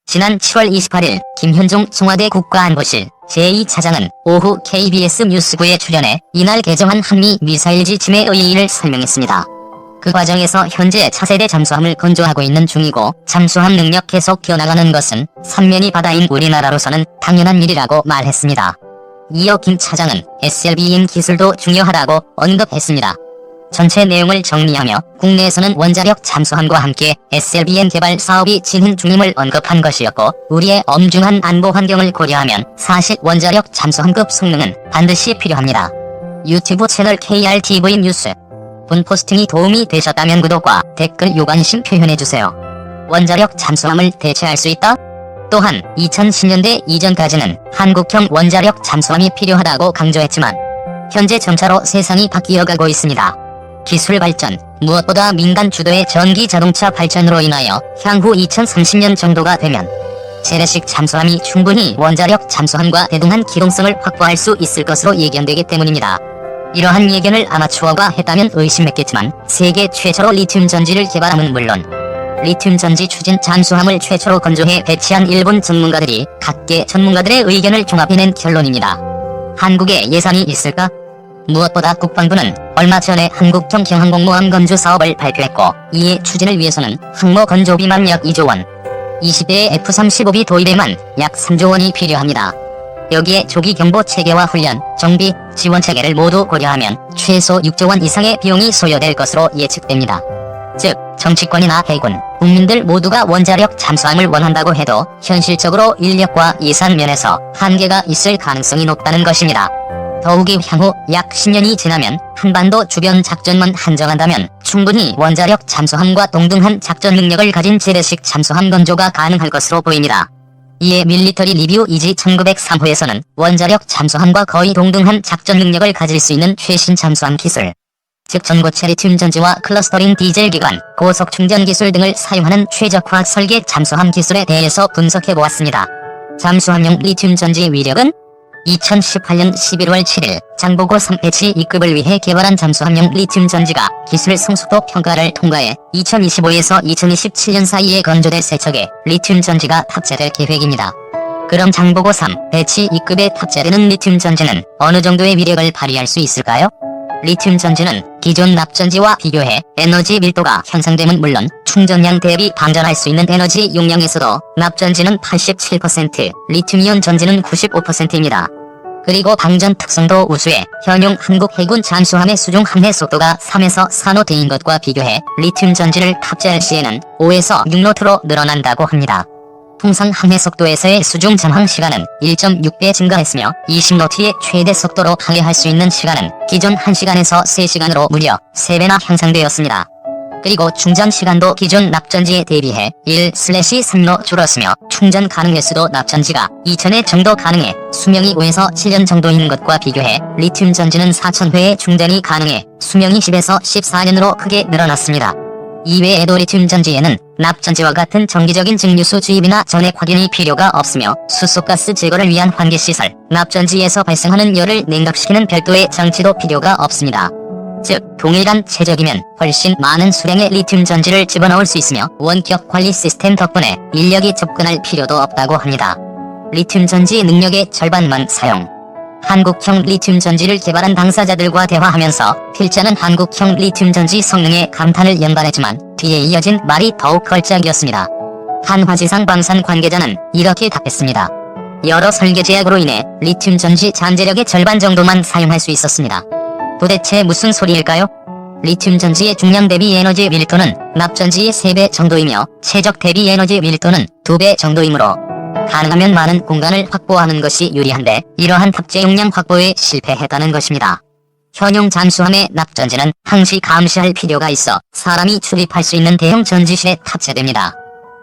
지난 7월 28일 김현종 청와대 국가안보실 제2차장은 오후 KBS 뉴스9에 출연해 이날 개정한 한미 미사일 지침의 의의를 설명했습니다. 그 과정에서 현재 차세대 잠수함을 건조하고 있는 중이고 잠수함 능력 계속 키워나가는 것은 삼면이 바다인 우리나라로서는 당연한 일이라고 말했습니다. 이어 김 차장은 SLBM 기술도 중요하다고 언급했습니다. 전체 내용을 정리하며 국내에서는 원자력 잠수함과 함께 SLBM 개발 사업이 진행 중임을 언급한 것이었고, 우리의 엄중한 안보 환경을 고려하면 사실 원자력 잠수함급 성능은 반드시 필요합니다. 유튜브 채널 KRTV 뉴스. 본 포스팅이 도움이 되셨다면 구독과 댓글 요관심 표현해주세요. 원자력 잠수함을 대체할 수 있다? 또한 2010년대 이전까지는 한국형 원자력 잠수함이 필요하다고 강조했지만 현재 점차로 세상이 바뀌어가고 있습니다. 기술 발전, 무엇보다 민간 주도의 전기 자동차 발전으로 인하여 향후 2030년 정도가 되면 재래식 잠수함이 충분히 원자력 잠수함과 대등한 기동성을 확보할 수 있을 것으로 예견되기 때문입니다. 이러한 예견을 아마추어가 했다면 의심했겠지만 세계 최초로 리튬 전지를 개발함은 물론 리튬 전지 추진 잠수함을 최초로 건조해 배치한 일본 전문가들이 각계 전문가들의 의견을 종합해낸 결론입니다. 한국에 예산이 있을까? 무엇보다 국방부는 얼마 전에 한국형 경항공모함 건조 사업을 발표했고, 이에 추진을 위해서는 항모 건조비만 약 2조 원, 20대의 F-35B 도입에만 약 3조 원이 필요합니다. 여기에 조기 경보 체계와 훈련, 정비, 지원 체계를 모두 고려하면 최소 6조 원 이상의 비용이 소요될 것으로 예측됩니다. 즉, 정치권이나 해군, 국민들 모두가 원자력 잠수함을 원한다고 해도 현실적으로 인력과 예산 면에서 한계가 있을 가능성이 높다는 것입니다. 더욱이 향후 약 10년이 지나면 한반도 주변 작전만 한정한다면 충분히 원자력 잠수함과 동등한 작전 능력을 가진 재래식 잠수함 건조가 가능할 것으로 보입니다. 이에 밀리터리 리뷰 이지 1903호에서는 원자력 잠수함과 거의 동등한 작전 능력을 가질 수 있는 최신 잠수함 기술, 즉 전고체 리튬 전지와 클러스터링 디젤 기관, 고속 충전 기술 등을 사용하는 최적화 설계 잠수함 기술에 대해서 분석해보았습니다. 잠수함용 리튬 전지 위력은 2018년 11월 7일 장보고 3 배치 2급을 위해 개발한 잠수함용 리튬 전지가 기술 성숙도 평가를 통과해 2025에서 2027년 사이에 건조될 세척에 리튬 전지가 탑재될 계획입니다. 그럼 장보고 3 배치 2급에 탑재되는 리튬 전지는 어느 정도의 위력을 발휘할 수 있을까요? 리튬 전지는 기존 납전지와 비교해 에너지 밀도가 향상됨은 물론 충전량 대비 방전할 수 있는 에너지 용량에서도 납전지는 87%, 리튬이온 전지는 95%입니다. 그리고 방전 특성도 우수해 현용 한국 해군 잠수함의 수중 항해 속도가 3에서 4노트인 것과 비교해 리튬 전지를 탑재할 시에는 5에서 6노트로 늘어난다고 합니다. 통상 항해 속도에서의 수중 잠항 시간은 1.6배 증가했으며 20노트의 최대 속도로 항해할 수 있는 시간은 기존 1시간에서 3시간으로 무려 3배나 향상되었습니다. 그리고 충전 시간도 기존 납전지에 대비해 1/3로 줄었으며 충전 가능 횟수도 납전지가 2000회 정도 가능해 수명이 5에서 7년 정도인 것과 비교해 리튬 전지는 4000회의 충전이 가능해 수명이 10에서 14년으로 크게 늘어났습니다. 이외에도 리튬 전지에는 납전지와 같은 정기적인 증류수 주입이나 전액 확인이 필요가 없으며 수소가스 제거를 위한 환기시설, 납전지에서 발생하는 열을 냉각시키는 별도의 장치도 필요가 없습니다. 즉, 동일한 체적이면 훨씬 많은 수량의 리튬 전지를 집어넣을 수 있으며 원격 관리 시스템 덕분에 인력이 접근할 필요도 없다고 합니다. 리튬 전지 능력의 절반만 사용. 한국형 리튬 전지를 개발한 당사자들과 대화하면서 필자는 한국형 리튬 전지 성능에 감탄을 연발했지만 뒤에 이어진 말이 더욱 걸작이었습니다. 한 화지상 방산 관계자는 이렇게 답했습니다. 여러 설계 제약으로 인해 리튬 전지 잠재력의 절반 정도만 사용할 수 있었습니다. 도대체 무슨 소리일까요? 리튬 전지의 중량 대비 에너지 밀도는 납전지의 3배 정도이며 최적 대비 에너지 밀도는 2배 정도이므로 가능하면 많은 공간을 확보하는 것이 유리한데 이러한 탑재 용량 확보에 실패했다는 것입니다. 현용 잠수함의 납전지는 항시 감시할 필요가 있어 사람이 출입할 수 있는 대형 전지실에 탑재됩니다.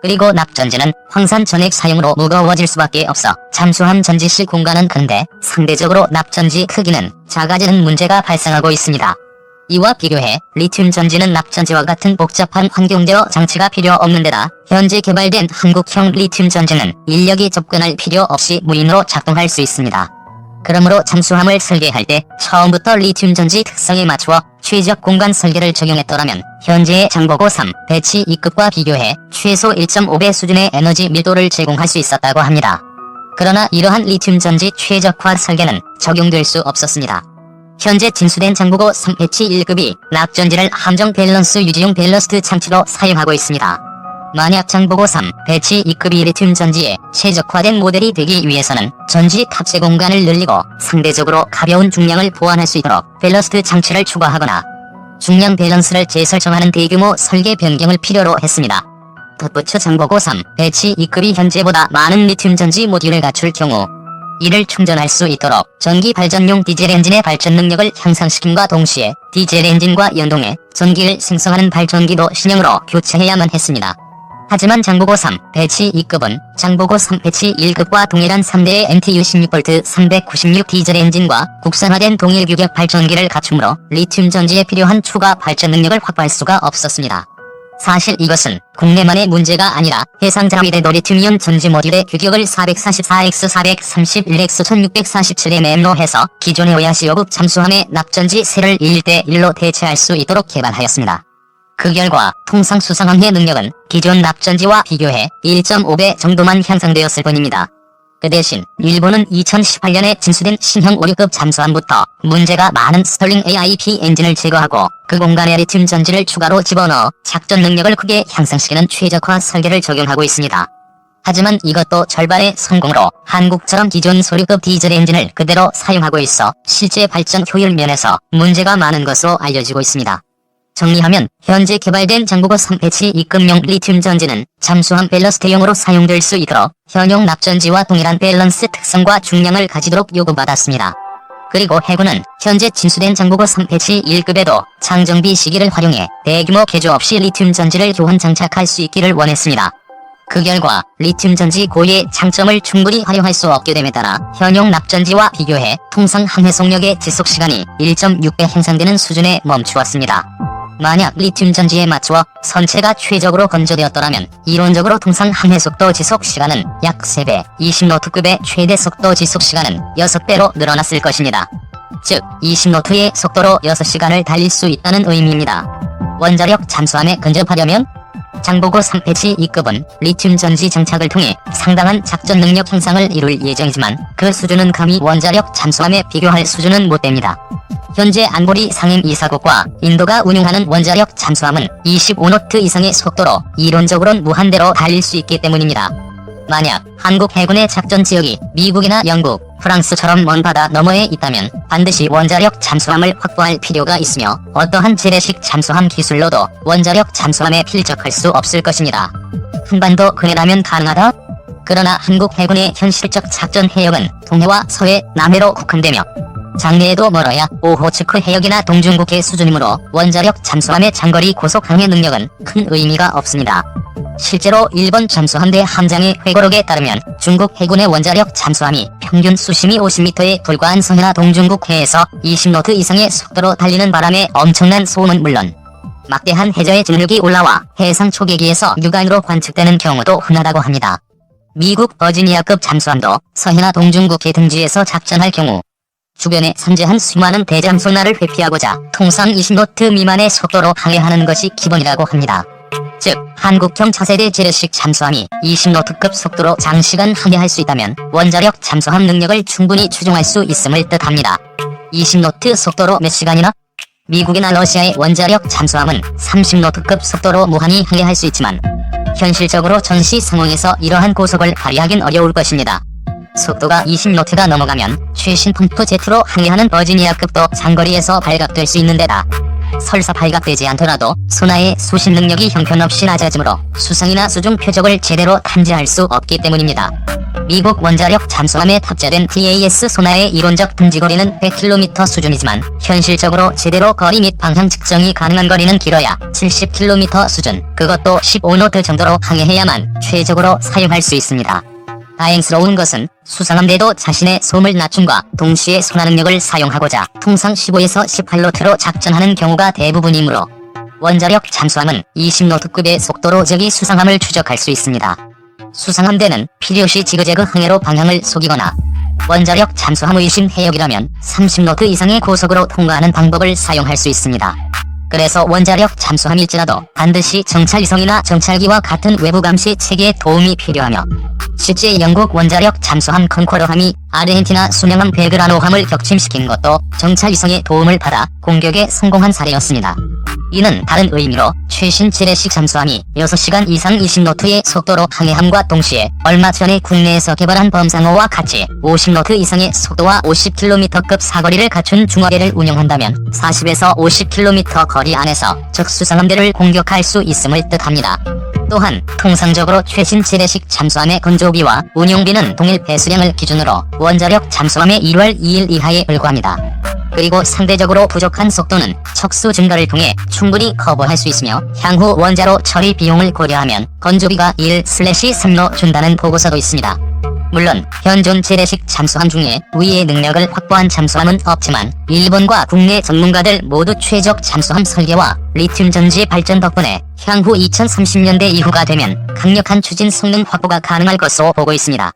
그리고 납전지는 황산 전액 사용으로 무거워질 수밖에 없어 잠수함 전지실 공간은 큰데 상대적으로 납전지 크기는 작아지는 문제가 발생하고 있습니다. 이와 비교해 리튬 전지는 납전지와 같은 복잡한 환경 제어 장치가 필요 없는 데다 현재 개발된 한국형 리튬 전지는 인력이 접근할 필요 없이 무인으로 작동할 수 있습니다. 그러므로 잠수함을 설계할 때 처음부터 리튬 전지 특성에 맞추어 최적 공간 설계를 적용했더라면 현재의 장보고 3, 배치 2급과 비교해 최소 1.5배 수준의 에너지 밀도를 제공할 수 있었다고 합니다. 그러나 이러한 리튬 전지 최적화 설계는 적용될 수 없었습니다. 현재 진수된 장보고 3 배치 1급이 낙전지를 함정 밸런스 유지용 밸러스트 장치로 사용하고 있습니다. 만약 장보고 3 배치 2급이 리튬 전지에 최적화된 모델이 되기 위해서는 전지 탑재 공간을 늘리고 상대적으로 가벼운 중량을 보완할 수 있도록 밸러스트 장치를 추가하거나 중량 밸런스를 재설정하는 대규모 설계 변경을 필요로 했습니다. 덧붙여 장보고 3 배치 2급이 현재보다 많은 리튬 전지 모듈을 갖출 경우 이를 충전할 수 있도록 전기 발전용 디젤 엔진의 발전 능력을 향상시킴과 동시에 디젤 엔진과 연동해 전기를 생성하는 발전기도 신형으로 교체해야만 했습니다. 하지만 장보고 3 배치 2급은 장보고 3 배치 1급과 동일한 3대의 MTU 16V 396 디젤 엔진과 국산화된 동일 규격 발전기를 갖추므로 리튬 전지에 필요한 추가 발전 능력을 확보할 수가 없었습니다. 사실 이것은 국내만의 문제가 아니라 해상 자위대도 리튬이온 전지 모듈의 규격을 444X431X1647에 맵로 해서 기존의 오야시오급 잠수함의 낙전지 세를 1대1로 대체할 수 있도록 개발하였습니다. 그 결과 통상 수상함의 능력은 기존 낙전지와 비교해 1.5배 정도만 향상되었을 뿐입니다. 그 대신 일본은 2018년에 진수된 신형 5류급 잠수함부터 문제가 많은 스털링 AIP 엔진을 제거하고 그 공간에 리튬 전지를 추가로 집어넣어 작전 능력을 크게 향상시키는 최적화 설계를 적용하고 있습니다. 하지만 이것도 절반의 성공으로 한국처럼 기존 소류급 디젤 엔진을 그대로 사용하고 있어 실제 발전 효율 면에서 문제가 많은 것으로 알려지고 있습니다. 정리하면 현재 개발된 장보고 3 배치 2급용 리튬 전지는 잠수함 밸러스트용으로 사용될 수 있도록 현용 낙전지와 동일한 밸런스 특성과 중량을 가지도록 요구받았습니다. 그리고 해군은 현재 진수된 장보고 3 배치 1급에도 장정비 시기를 활용해 대규모 개조 없이 리튬 전지를 교환 장착할 수 있기를 원했습니다. 그 결과 리튬 전지 고유의 장점을 충분히 활용할 수 없게 됨에 따라 현용 낙전지와 비교해 통상 항해 속력의 지속시간이 1.6배 향상되는 수준에 멈추었습니다. 만약 리튬 전지에 맞추어 선체가 최적으로 건조되었더라면 이론적으로 통상 항해 속도 지속 시간은 약 3배, 20노트급의 최대 속도 지속 시간은 6배로 늘어났을 것입니다. 즉 20노트의 속도로 6시간을 달릴 수 있다는 의미입니다. 원자력 잠수함에 근접하려면 장보고 3 배치 2급은 리튬 전지 장착을 통해 상당한 작전 능력 향상을 이룰 예정이지만 그 수준은 감히 원자력 잠수함에 비교할 수준은 못 됩니다. 현재 안보리 상임 이사국과 인도가 운용하는 원자력 잠수함은 25노트 이상의 속도로 이론적으로는 무한대로 달릴 수 있기 때문입니다. 만약 한국 해군의 작전 지역이 미국이나 영국, 프랑스처럼 먼 바다 너머에 있다면 반드시 원자력 잠수함을 확보할 필요가 있으며 어떠한 재래식 잠수함 기술로도 원자력 잠수함에 필적할 수 없을 것입니다. 한반도 근해라면 가능하다? 그러나 한국 해군의 현실적 작전 해역은 동해와 서해, 남해로 국한되며 장래에도 멀어야 오호츠크 해역이나 동중국해 수준이므로 원자력 잠수함의 장거리 고속 항해 능력은 큰 의미가 없습니다. 실제로 일본 잠수함대 함장의 회고록에 따르면 중국 해군의 원자력 잠수함이 평균 수심이 50m에 불과한 서해나 동중국해에서 20노트 이상의 속도로 달리는 바람에 엄청난 소음은 물론 막대한 해저의 진흙이 올라와 해상 초계기에서 육안으로 관측되는 경우도 흔하다고 합니다. 미국 버지니아급 잠수함도 서해나 동중국해 등지에서 작전할 경우 주변에 산재한 수많은 대잠수나를 회피하고자 통상 20노트 미만의 속도로 항해하는 것이 기본이라고 합니다. 즉 한국형 차세대 재래식 잠수함이 20노트급 속도로 장시간 항해할 수 있다면 원자력 잠수함 능력을 충분히 추종할 수 있음을 뜻합니다. 20노트 속도로 몇 시간이나? 미국이나 러시아의 원자력 잠수함은 30노트급 속도로 무한히 항해할 수 있지만 현실적으로 전시 상황에서 이러한 고속을 발휘하긴 어려울 것입니다. 속도가 20노트가 넘어가면 최신 펌프 제트로 항해하는 버지니아급도 장거리에서 발각될 수 있는 데다 설사 발각되지 않더라도 소나의 수신 능력이 형편없이 낮아지므로 수상이나 수중 표적을 제대로 탐지할 수 없기 때문입니다. 미국 원자력 잠수함에 탑재된 TAS 소나의 이론적 탐지거리는 100km 수준이지만 현실적으로 제대로 거리 및 방향 측정이 가능한 거리는 길어야 70km 수준, 그것도 15노트 정도로 항해해야만 최적으로 사용할 수 있습니다. 다행스러운 것은 수상함대도 자신의 소음을 낮춤과 동시에 소나 능력을 사용하고자 통상 15에서 18노트로 작전하는 경우가 대부분이므로 원자력 잠수함은 20노트급의 속도로 적이 수상함을 추적할 수 있습니다. 수상함대는 필요시 지그재그 항해로 방향을 속이거나 원자력 잠수함의 신해역이라면 30노트 이상의 고속으로 통과하는 방법을 사용할 수 있습니다. 그래서 원자력 잠수함일지라도 반드시 정찰위성이나 정찰기와 같은 외부 감시 체계의 도움이 필요하며, 실제 영국 원자력 잠수함 컨코더함이 아르헨티나 순양함 벨그라노함을 격침시킨 것도 정찰위성의 도움을 받아 공격에 성공한 사례였습니다. 이는 다른 의미로 최신 재래식 잠수함이 6시간 이상 20노트의 속도로 항해함과 동시에 얼마 전에 국내에서 개발한 범상어와 같이 50노트 이상의 속도와 50km급 사거리를 갖춘 중화대를 운영한다면 40에서 50km 거리 안에서 적 수상함대를 공격할 수 있음을 뜻합니다. 또한 통상적으로 최신 재래식 잠수함의 건조비와 운용비는 동일 배수량을 기준으로 원자력 잠수함의 1월 2일 이하에 불과합니다. 그리고 상대적으로 부족한 속도는 척수 증가를 통해 충분히 커버할 수 있으며, 향후 원자로 처리 비용을 고려하면 건조비가 1/3로 준다는 보고서도 있습니다. 물론 현존 재래식 잠수함 중에 위의 능력을 확보한 잠수함은 없지만, 일본과 국내 전문가들 모두 최적 잠수함 설계와 리튬 전지 발전 덕분에 향후 2030년대 이후가 되면 강력한 추진 성능 확보가 가능할 것으로 보고 있습니다.